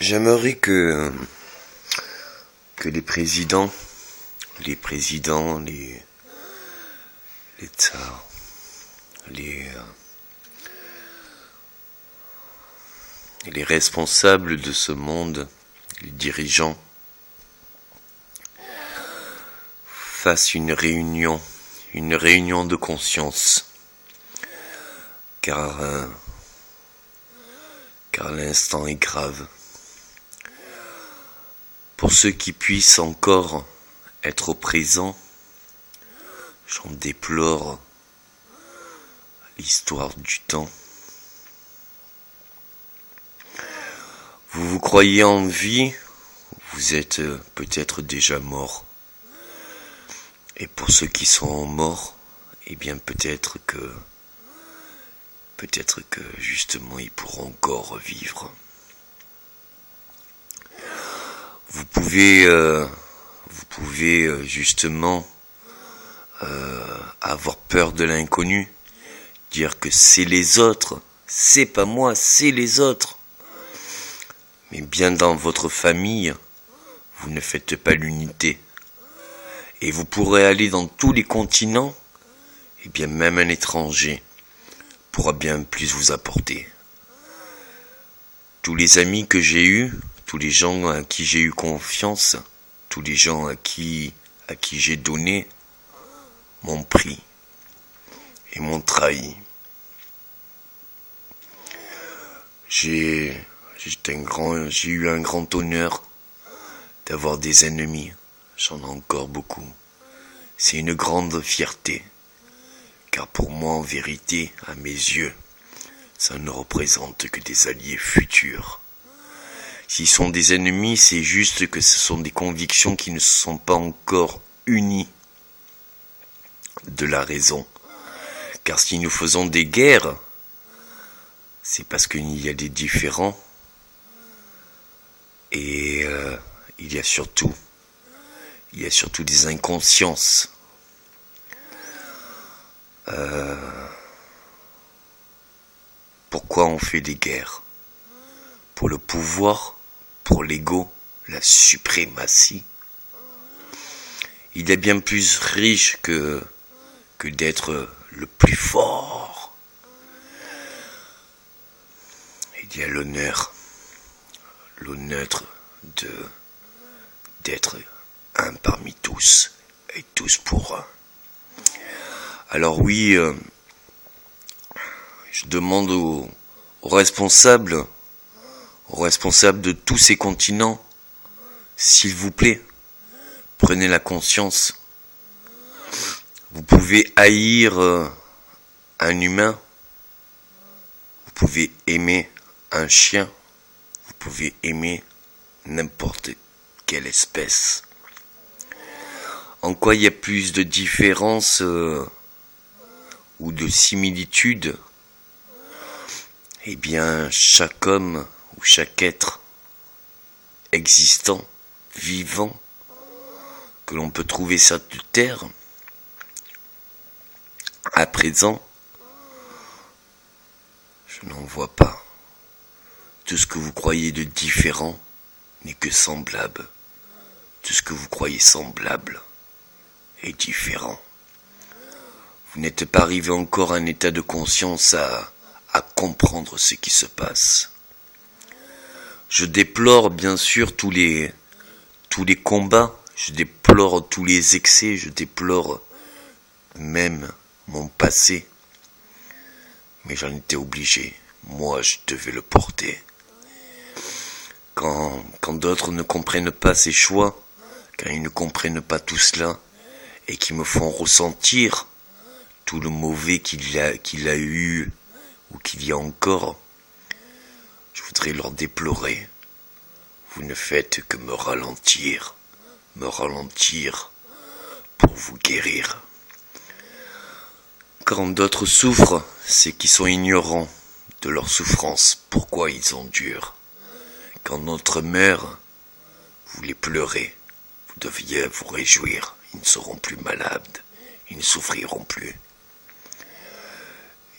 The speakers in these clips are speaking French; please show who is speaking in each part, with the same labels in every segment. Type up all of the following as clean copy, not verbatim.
Speaker 1: J'aimerais que les présidents, les tsars, les responsables de ce monde, les dirigeants, fassent une réunion de conscience, car l'instant est grave. Pour ceux qui puissent encore être présents, j'en déplore l'histoire du temps. Vous vous croyez en vie, vous êtes peut-être déjà mort. Et pour ceux qui sont morts, eh bien peut-être que justement ils pourront encore revivre. Vous pouvez justement avoir peur de l'inconnu, dire que c'est les autres, c'est pas moi, c'est les autres. Mais bien dans votre famille, vous ne faites pas l'unité. Et vous pourrez aller dans tous les continents, et bien même un étranger pourra bien plus vous apporter. Tous les amis que j'ai eus, tous les gens à qui j'ai eu confiance, tous les gens à qui j'ai donné, m'ont pris et m'ont trahi. J'ai eu un grand honneur d'avoir des ennemis. J'en ai encore beaucoup. C'est une grande fierté, car pour moi, en vérité, à mes yeux, ça ne représente que des alliés futurs. S'ils sont des ennemis, c'est juste que ce sont des convictions qui ne se sont pas encore unies de la raison. Car si nous faisons des guerres, c'est parce qu'il y a des différends. Et il y a surtout des inconsciences. Pourquoi on fait des guerres? Pour le pouvoir, pour l'ego, la suprématie. Il est bien plus riche que d'être le plus fort. Il y a l'honneur d'être un parmi tous, et tous pour un. Alors oui, je demande aux responsables de tous ces continents, s'il vous plaît, prenez la conscience. Vous pouvez haïr un humain, vous pouvez aimer un chien, vous pouvez aimer n'importe quelle espèce. En quoi il y a plus de différence ou de similitude? Eh bien, chaque homme ou chaque être existant, vivant, que l'on peut trouver sur cette terre, à présent, je n'en vois pas. Tout ce que vous croyez de différent n'est que semblable. Tout ce que vous croyez semblable est différent. Vous n'êtes pas arrivé encore à un état de conscience à comprendre ce qui se passe. Je déplore bien sûr tous les combats, je déplore tous les excès, je déplore même mon passé. Mais j'en étais obligé, moi je devais le porter. Quand d'autres ne comprennent pas ces choix, quand ils ne comprennent pas tout cela, et qui me font ressentir tout le mauvais qu'il a eu, ou qu'il y a encore, je voudrais leur déplorer. Vous ne faites que me ralentir pour vous guérir. Quand d'autres souffrent, c'est qu'ils sont ignorants de leur souffrance, pourquoi ils endurent. Quand notre mère, vous les pleurez, vous deviez vous réjouir, ils ne seront plus malades, ils ne souffriront plus.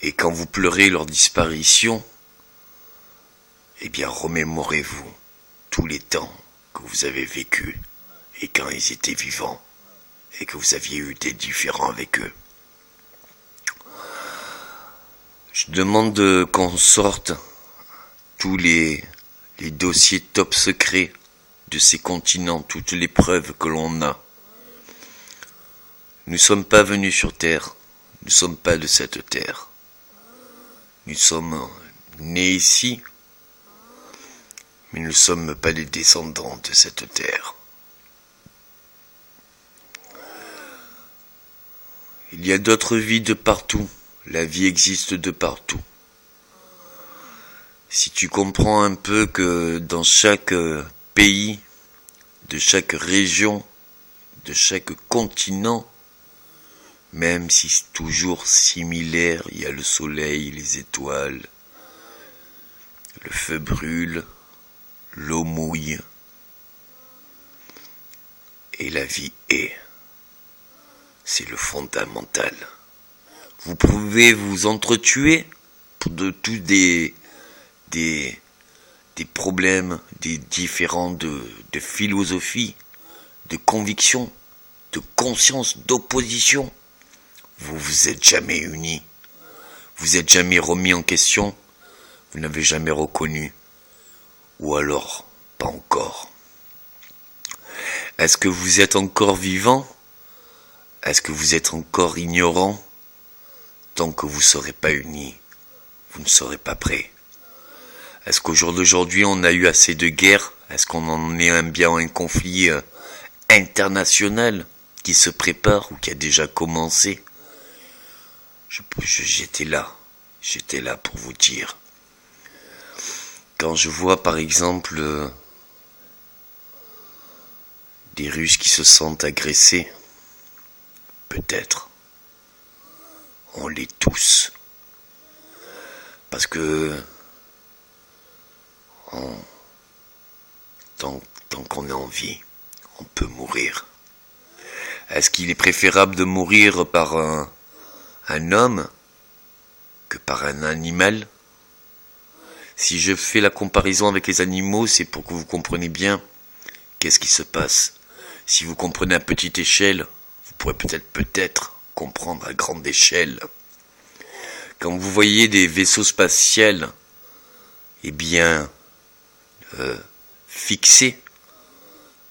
Speaker 1: Et quand vous pleurez leur disparition, eh bien remémorez-vous tous les temps que vous avez vécu et quand ils étaient vivants et que vous aviez eu des différends avec eux. Je demande qu'on sorte tous les dossiers top secrets de ces continents, toutes les preuves que l'on a. Nous ne sommes pas venus sur Terre, nous ne sommes pas de cette Terre. Nous sommes nés ici, mais nous ne sommes pas des descendants de cette Terre. Il y a d'autres vies de partout, la vie existe de partout. Si tu comprends un peu que dans chaque pays, de chaque région, de chaque continent, même si c'est toujours similaire, il y a le soleil, les étoiles, le feu brûle, l'eau mouille, et la vie est. C'est le fondamental. Vous pouvez vous entretuer pour de tous des problèmes, des différents de philosophie, de conviction, de conscience, d'opposition. Vous vous êtes jamais unis. Vous êtes jamais remis en question. Vous n'avez jamais reconnu. Ou alors, pas encore. Est-ce que vous êtes encore vivant? Est-ce que vous êtes encore ignorant? Tant que vous ne serez pas unis, vous ne serez pas prêts. Est-ce qu'au jour d'aujourd'hui, on a eu assez de guerres? Est-ce qu'on en est bien un conflit international qui se prépare ou qui a déjà commencé? J'étais là pour vous dire. Quand je vois par exemple des Russes qui se sentent agressés, peut-être on l'est tous, parce que tant qu'on est en vie, on peut mourir. Est-ce qu'il est préférable de mourir par un homme que par un animal? Si je fais la comparaison avec les animaux, c'est pour que vous compreniez bien qu'est-ce qui se passe. Si vous comprenez à petite échelle, vous pourrez peut-être comprendre à grande échelle. Quand vous voyez des vaisseaux spatials, fixés,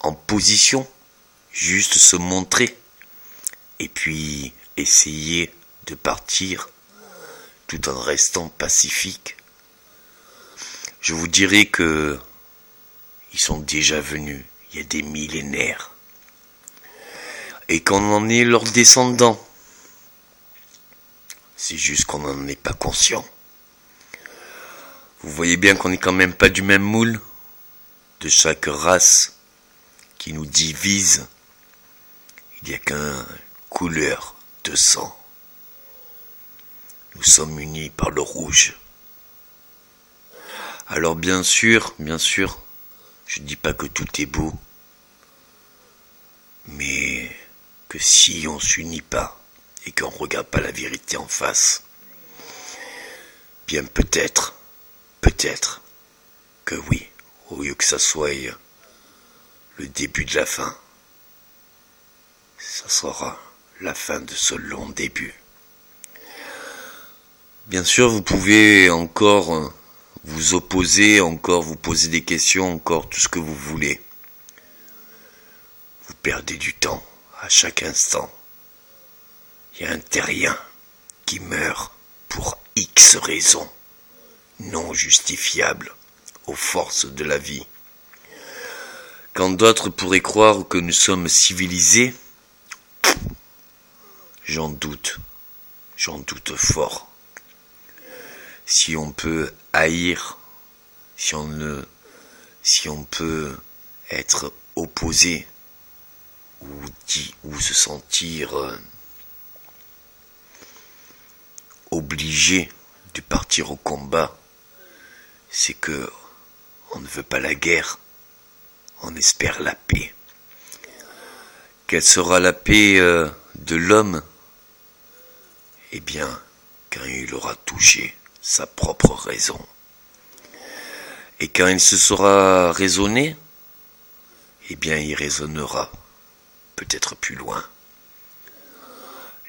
Speaker 1: en position, juste se montrer, et puis essayer de partir, tout en restant pacifique, je vous dirais que ils sont déjà venus, il y a des millénaires, et qu'on en est leurs descendants. C'est juste qu'on n'en est pas conscient. Vous voyez bien qu'on n'est quand même pas du même moule, de chaque race qui nous divise. Il n'y a qu'une couleur de sang. Nous sommes unis par le rouge. Alors bien sûr, je ne dis pas que tout est beau, mais que si on ne s'unit pas et qu'on ne regarde pas la vérité en face, bien peut-être que oui, au lieu que ça soit le début de la fin, ça sera la fin de ce long début. Bien sûr, vous pouvez encore vous opposer, encore vous poser des questions, encore tout ce que vous voulez. Vous perdez du temps à chaque instant. Il y a un terrien qui meurt pour X raisons non justifiables aux forces de la vie. Quand d'autres pourraient croire que nous sommes civilisés, j'en doute fort. Si on peut haïr, si on peut être opposé ou se sentir obligé de partir au combat, c'est que on ne veut pas la guerre, on espère la paix. Quelle sera la paix de l'homme? Eh bien, quand il aura touché sa propre raison. Et quand il se sera raisonné, eh bien il résonnera, peut-être plus loin.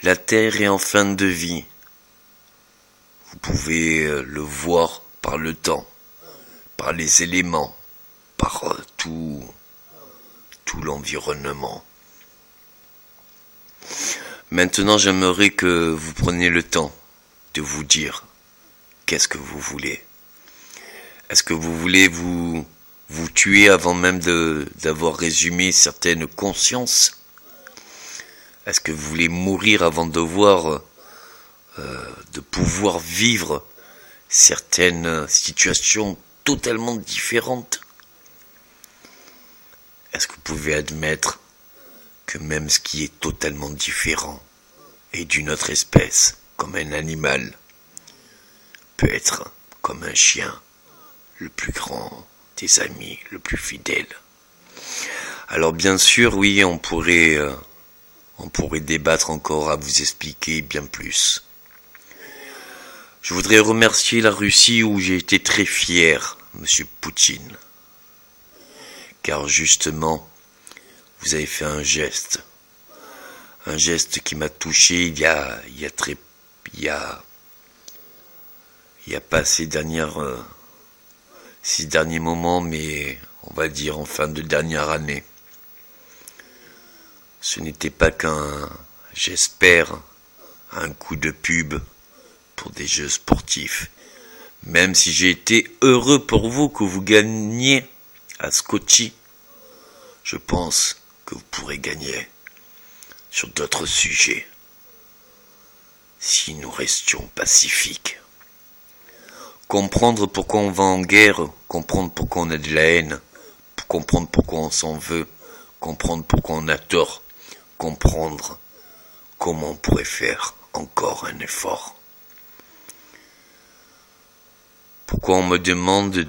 Speaker 1: La terre est en fin de vie. Vous pouvez le voir par le temps, par les éléments, par tout l'environnement. Maintenant, j'aimerais que vous preniez le temps de vous dire qu'est-ce que vous voulez. Est-ce que vous voulez vous tuer avant même d'avoir résumé certaines consciences? Est-ce que vous voulez mourir avant de pouvoir vivre certaines situations totalement différentes? Est-ce que vous pouvez admettre que même ce qui est totalement différent et d'une autre espèce, comme un animal, peut être comme un chien, le plus grand des amis, le plus fidèle? Alors bien sûr, oui, on pourrait débattre encore, à vous expliquer bien plus. Je voudrais remercier la Russie où j'ai été très fier, Monsieur Poutine, car justement, vous avez fait un geste qui m'a touché il y a pas ces derniers moments, mais on va dire en fin de dernière année. Ce n'était pas j'espère, un coup de pub pour des jeux sportifs. Même si j'ai été heureux pour vous que vous gagniez à Sochi, je pense que vous pourrez gagner sur d'autres sujets si nous restions pacifiques. Comprendre pourquoi on va en guerre, comprendre pourquoi on a de la haine, comprendre pourquoi on s'en veut, comprendre pourquoi on a tort, comprendre comment on pourrait faire encore un effort. Pourquoi on me demande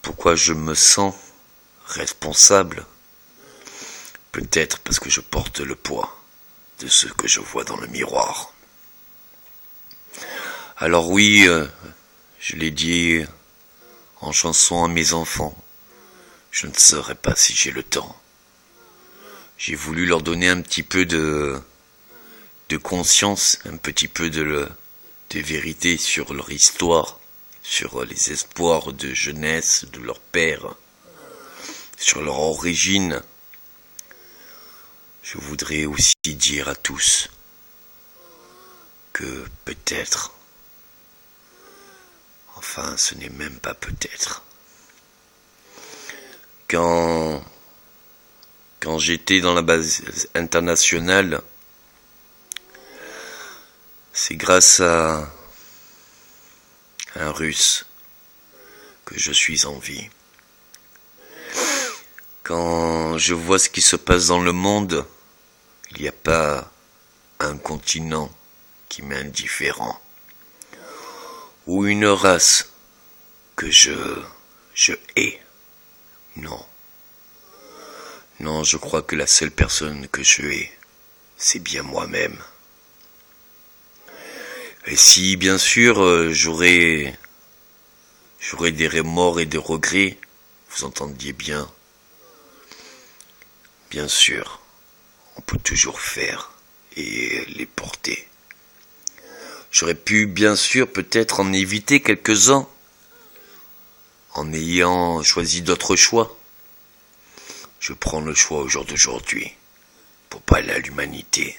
Speaker 1: pourquoi je me sens responsable? Peut-être parce que je porte le poids de ce que je vois dans le miroir. Alors oui, je l'ai dit en chanson à mes enfants, je ne saurais pas si j'ai le temps. J'ai voulu leur donner un petit peu de conscience, un petit peu de vérité sur leur histoire, sur les espoirs de jeunesse de leur père, sur leur origine. Je voudrais aussi dire à tous que peut-être, enfin ce n'est même pas peut-être, quand j'étais dans la base internationale, c'est grâce à un Russe que je suis en vie. Quand je vois ce qui se passe dans le monde, il n'y a pas un continent qui m'est indifférent, ou une race que je hais. Non, je crois que la seule personne que je hais, c'est bien moi-même. Et si, bien sûr, j'aurais des remords et des regrets, vous entendiez bien. Bien sûr, on peut toujours faire et les porter. J'aurais pu, bien sûr, peut-être en éviter quelques-uns, en ayant choisi d'autres choix. Je prends le choix au jour d'aujourd'hui, pour parler à l'humanité.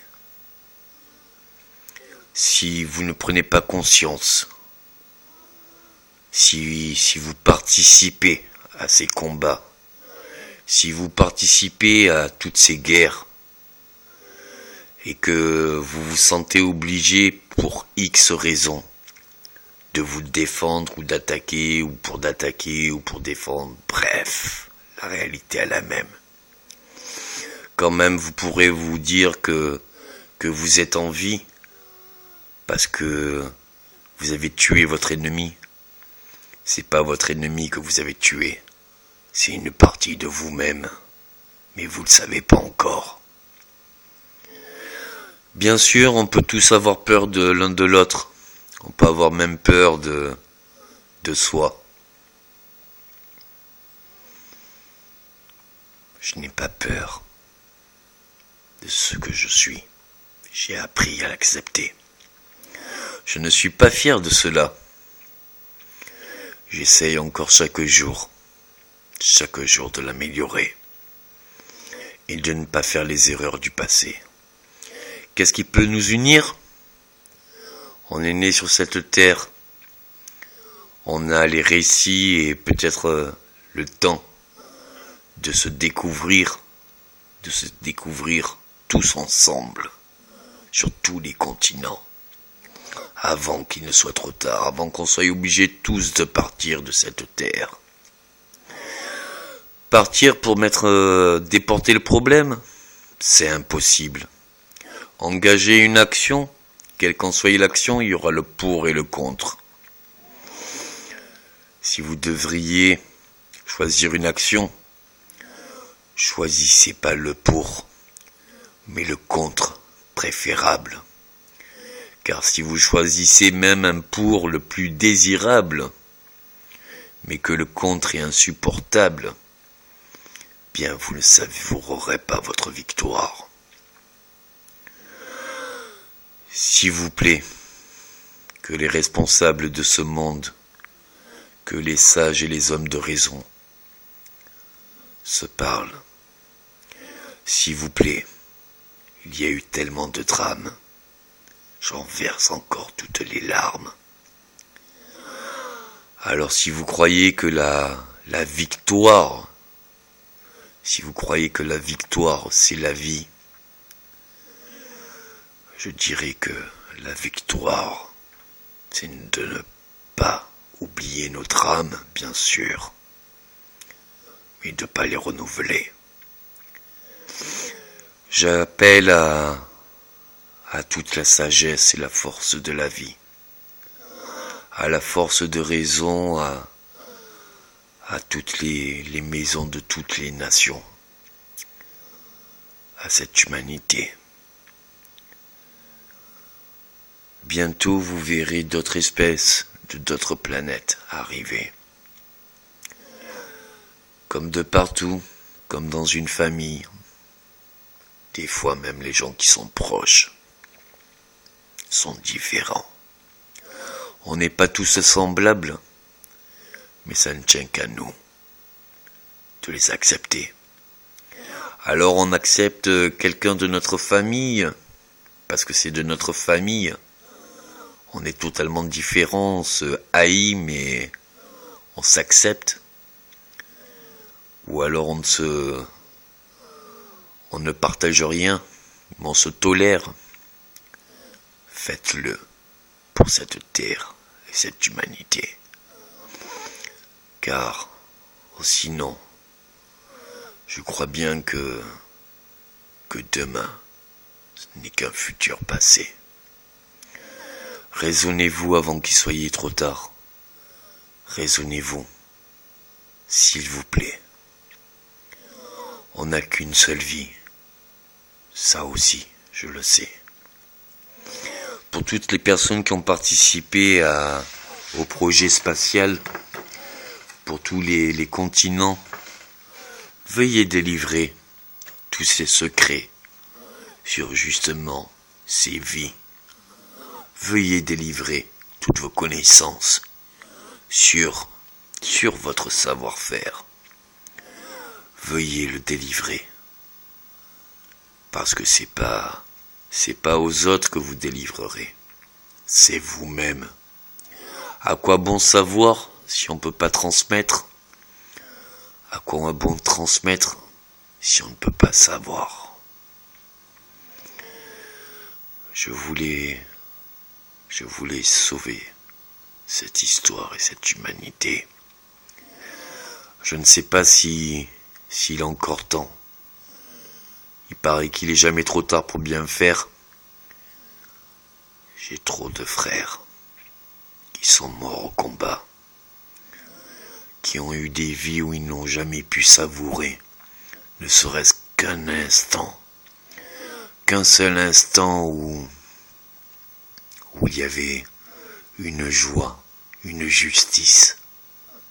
Speaker 1: Si vous ne prenez pas conscience, si vous participez à ces combats, si vous participez à toutes ces guerres, et que vous vous sentez obligé pour X raisons de vous défendre ou d'attaquer, ou pour défendre, bref, la réalité est la même. Quand même, vous pourrez vous dire que vous êtes en vie, parce que vous avez tué votre ennemi. C'est pas votre ennemi que vous avez tué, c'est une partie de vous-même, mais vous le savez pas encore. Bien sûr, on peut tous avoir peur de l'un de l'autre, on peut avoir même peur de soi. Je n'ai pas peur de ce que je suis. J'ai appris à l'accepter. Je ne suis pas fier de cela. J'essaye encore chaque jour de l'améliorer et de ne pas faire les erreurs du passé. Qu'est-ce qui peut nous unir ? On est né sur cette terre. On a les récits et peut-être le temps de se découvrir tous ensemble, sur tous les continents, avant qu'il ne soit trop tard, avant qu'on soit obligés tous de partir de cette terre. Partir pour déporter le problème, c'est impossible. Engager une action, quelle qu'en soit l'action, il y aura le pour et le contre. Si vous devriez choisir une action, choisissez pas le pour, mais le contre préférable. Car si vous choisissez même un pour le plus désirable, mais que le contre est insupportable, bien vous ne savourerez pas votre victoire. S'il vous plaît, que les responsables de ce monde, que les sages et les hommes de raison se parlent. S'il vous plaît, il y a eu tellement de drames, j'en verse encore toutes les larmes. Alors si vous croyez que la victoire, c'est la vie, je dirais que la victoire, c'est de ne pas oublier nos drames, bien sûr, mais de ne pas les renouveler. J'appelle à toute la sagesse et la force de la vie, à la force de raison, à toutes les maisons de toutes les nations, à cette humanité. Bientôt vous verrez d'autres espèces de d'autres planètes arriver. Comme de partout, comme dans une famille. Des fois même les gens qui sont proches sont différents. On n'est pas tous semblables, mais ça ne tient qu'à nous de les accepter. Alors on accepte quelqu'un de notre famille, parce que c'est de notre famille. On est totalement différents, on se haït, mais on s'accepte. Ou alors on ne partage rien, mais on se tolère. Faites-le pour cette terre et cette humanité. Car, sinon, je crois bien que demain, ce n'est qu'un futur passé. Raisonnez-vous avant qu'il soit trop tard. Raisonnez-vous, s'il vous plaît. On n'a qu'une seule vie. Ça aussi, je le sais. Pour toutes les personnes qui ont participé au projet spatial, pour tous les continents, veuillez délivrer tous ces secrets sur justement ces vies. Veuillez délivrer toutes vos connaissances sur votre savoir-faire. Veuillez le délivrer. Parce que c'est pas aux autres que vous délivrerez. C'est vous-même. À quoi bon savoir si on peut pas transmettre? À quoi bon transmettre si on ne peut pas savoir? Je voulais sauver cette histoire et cette humanité. Je ne sais pas s'il est encore temps. Il paraît qu'il est jamais trop tard pour bien faire. J'ai trop de frères qui sont morts au combat, qui ont eu des vies où ils n'ont jamais pu savourer, ne serait-ce qu'un instant, qu'un seul instant où il y avait une joie, une justice,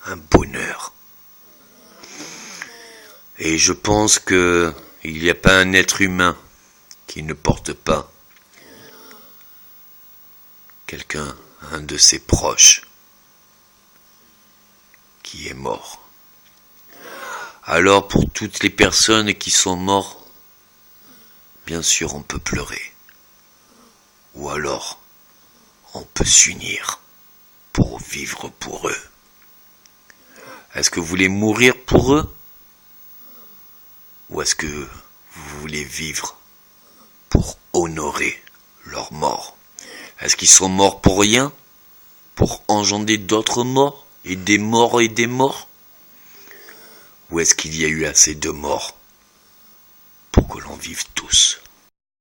Speaker 1: un bonheur. Et je pense que il n'y a pas un être humain qui ne porte pas quelqu'un, un de ses proches, qui est mort. Alors pour toutes les personnes qui sont mortes, bien sûr on peut pleurer. Ou alors on peut s'unir pour vivre pour eux. Est-ce que vous voulez mourir pour eux? Ou est-ce que vous voulez vivre pour honorer leur mort? Est-ce qu'ils sont morts pour rien? Pour engendrer d'autres morts? Et des morts et des morts? Ou est-ce qu'il y a eu assez de morts pour que l'on vive tous?